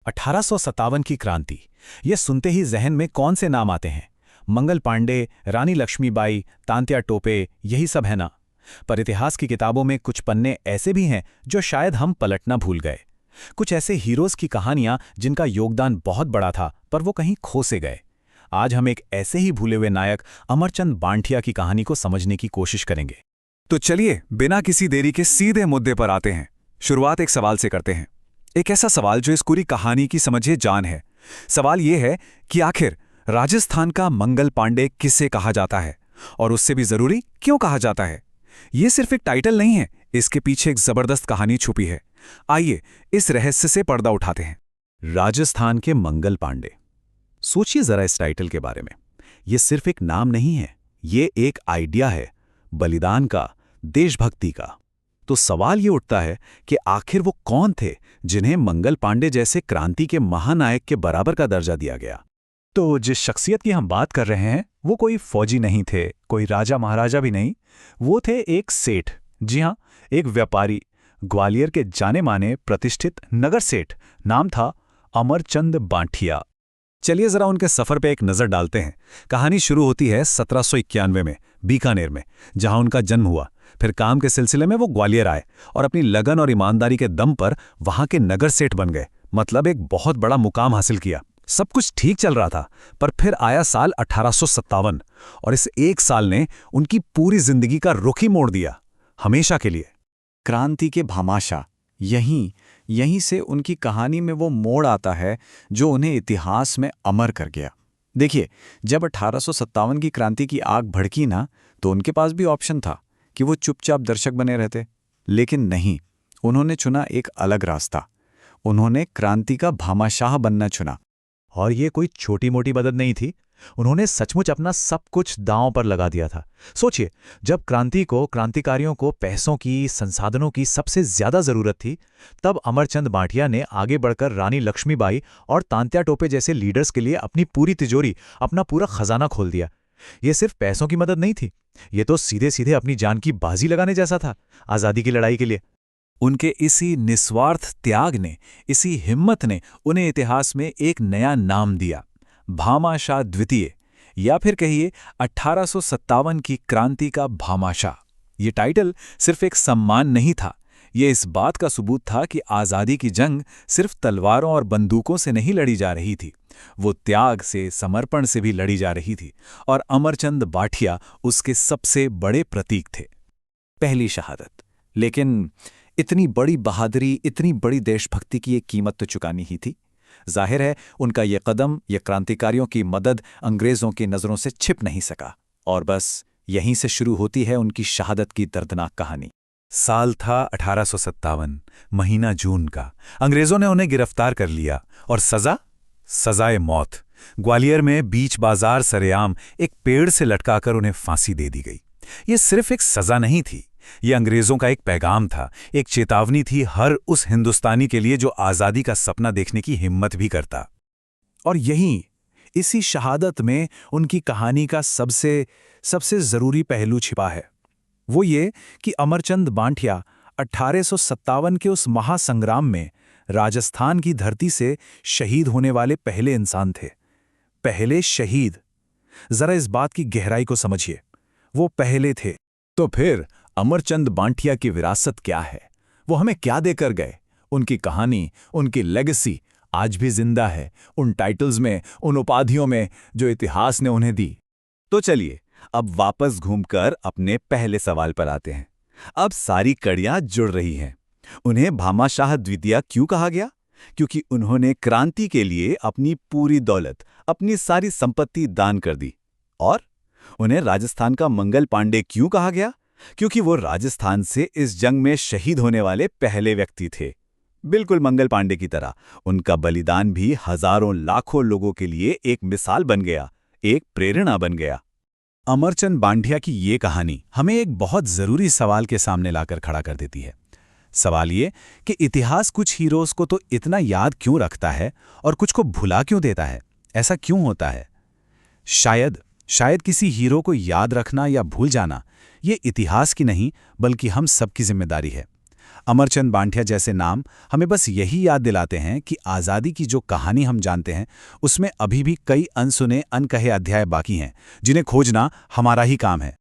1857 की क्रांति। ये सुनते ही जहन में कौन से नाम आते हैं? मंगल पांडे, रानी लक्ष्मीबाई, तांत्या टोपे, यही सब है ना। पर इतिहास की किताबों में कुछ पन्ने ऐसे भी हैं जो शायद हम पलटना भूल गए। कुछ ऐसे हीरोज की कहानियां जिनका योगदान बहुत बड़ा था पर वो कहीं खो से गए। आज हम एक ऐसे ही भूले हुए नायक अमरचंद बांठिया की कहानी को समझने की कोशिश करेंगे। तो चलिए बिना किसी देरी के सीधे मुद्दे पर आते हैं। शुरुआत एक सवाल से करते हैं, एक ऐसा सवाल जो इस पूरी कहानी की समझिए जान है। सवाल यह है कि आखिर राजस्थान का मंगल पांडे किसे कहा जाता है, और उससे भी जरूरी क्यों कहा जाता है। यह सिर्फ एक टाइटल नहीं है, इसके पीछे एक जबरदस्त कहानी छुपी है। आइए इस रहस्य से पर्दा उठाते हैं। राजस्थान के मंगल पांडे। सोचिए जरा इस टाइटल के बारे में। यह सिर्फ एक नाम नहीं है, ये एक आइडिया है, बलिदान का, देशभक्ति का। तो सवाल ये उठता है कि आखिर वो कौन थे जिन्हें मंगल पांडे जैसे क्रांति के महानायक के बराबर का दर्जा दिया गया। तो जिस शख्सियत की हम बात कर रहे हैं वो कोई फौजी नहीं थे, कोई राजा महाराजा भी नहीं। वो थे एक सेठ, जी हां, एक व्यापारी, ग्वालियर के जाने माने प्रतिष्ठित नगर सेठ। नाम था अमरचंद बांठिया। चलिए जरा उनके सफर पे एक नजर डालते हैं। कहानी शुरू होती है 1791 में बीकानेर में, जहां उनका जन्म हुआ। फिर काम के सिलसिले में वो ग्वालियर आए और अपनी लगन और ईमानदारी के दम पर वहां के नगर सेठ बन गए। मतलब एक बहुत बड़ा मुकाम हासिल किया। सब कुछ ठीक चल रहा था, पर फिर आया साल 1857 और इस एक साल ने उनकी पूरी जिंदगी का रुख ही मोड़ दिया, हमेशा के लिए। क्रांति के भामाशाह, यहीं से उनकी कहानी में वो मोड़ आता है जो उन्हें इतिहास में अमर कर गया। देखिए, जब 1857 की क्रांति की आग भड़की ना, तो उनके पास भी ऑप्शन था कि वो चुपचाप दर्शक बने रहते, लेकिन नहीं, उन्होंने चुना एक अलग रास्ता। उन्होंने क्रांति का भामाशाह बनना चुना। और ये कोई छोटी मोटी मदद नहीं थी, उन्होंने सचमुच अपना सब कुछ दांव पर लगा दिया था। सोचिए, जब क्रांतिकारियों को पैसों की, संसाधनों की सबसे ज्यादा जरूरत थी, तब अमरचंद बांठिया ने आगे बढ़कर रानी लक्ष्मीबाई और तांत्या टोपे जैसे लीडर्स के लिए अपनी पूरी तिजोरी, अपना पूरा खजाना खोल दिया। ये सिर्फ पैसों की मदद नहीं थी, ये तो सीधे सीधे अपनी जान की बाजी लगाने जैसा था, आजादी की लड़ाई के लिए। उनके इसी निस्वार्थ त्याग ने, इसी हिम्मत ने उन्हें इतिहास में एक नया नाम दिया, भामाशाह द्वितीय, या फिर कहिए 1857 की क्रांति का भामाशाह। ये टाइटल सिर्फ एक सम्मान नहीं था, ये इस बात का सबूत था कि आज़ादी की जंग सिर्फ तलवारों और बंदूकों से नहीं लड़ी जा रही थी, वो त्याग से, समर्पण से भी लड़ी जा रही थी। और अमरचंद बांठिया उसके सबसे बड़े प्रतीक थे। पहली शहादत। लेकिन इतनी बड़ी बहादुरी, इतनी बड़ी देशभक्ति की एक कीमत तो चुकानी ही थी। जाहिर है उनका ये कदम, ये क्रांतिकारियों की मदद अंग्रेजों की नज़रों से छिप नहीं सका, और बस यहीं से शुरू होती है उनकी शहादत की दर्दनाक कहानी। साल था 1857, महीना जून का। अंग्रेजों ने उन्हें गिरफ्तार कर लिया और सजाए मौत। ग्वालियर में बीच बाजार सरेआम एक पेड़ से लटकाकर उन्हें फांसी दे दी गई। ये सिर्फ एक सजा नहीं थी, ये अंग्रेजों का एक पैगाम था, एक चेतावनी थी हर उस हिंदुस्तानी के लिए जो आज़ादी का सपना देखने की हिम्मत भी करता। और इसी शहादत में उनकी कहानी का सबसे जरूरी पहलू छिपा है। वो ये कि अमरचंद बांठिया 1857 के उस महासंग्राम में राजस्थान की धरती से शहीद होने वाले पहले इंसान थे। पहले शहीद। जरा इस बात की गहराई को समझिए, वो पहले थे। तो फिर अमरचंद बांठिया की विरासत क्या है? वो हमें क्या देकर गए? उनकी कहानी, उनकी लेगेसी आज भी जिंदा है, उन टाइटल्स में, उन उपाधियों में जो इतिहास ने उन्हें दी। तो चलिए अब वापस घूमकर अपने पहले सवाल पर आते हैं। अब सारी कड़ियां जुड़ रही हैं। उन्हें भामाशाह द्वितीय क्यों कहा गया? क्योंकि उन्होंने क्रांति के लिए अपनी पूरी दौलत, अपनी सारी संपत्ति दान कर दी। और उन्हें राजस्थान का मंगल पांडे क्यों कहा गया? क्योंकि वो राजस्थान से इस जंग में शहीद होने वाले पहले व्यक्ति थे। बिल्कुल मंगल पांडे की तरह उनका बलिदान भी हजारों लाखों लोगों के लिए एक मिसाल बन गया, एक प्रेरणा बन गया। अमरचंद बांठिया की ये कहानी हमें एक बहुत जरूरी सवाल के सामने लाकर खड़ा कर देती है। सवाल ये कि इतिहास कुछ हीरोज को तो इतना याद क्यों रखता है और कुछ को भुला क्यों देता है? ऐसा क्यों होता है? शायद किसी हीरो को याद रखना या भूल जाना ये इतिहास की नहीं बल्कि हम सबकी जिम्मेदारी है। अमरचंद बांटिया जैसे नाम हमें बस यही याद दिलाते हैं कि आज़ादी की जो कहानी हम जानते हैं उसमें अभी भी कई अनसुने अनकहे अध्याय बाकी हैं जिन्हें खोजना हमारा ही काम है।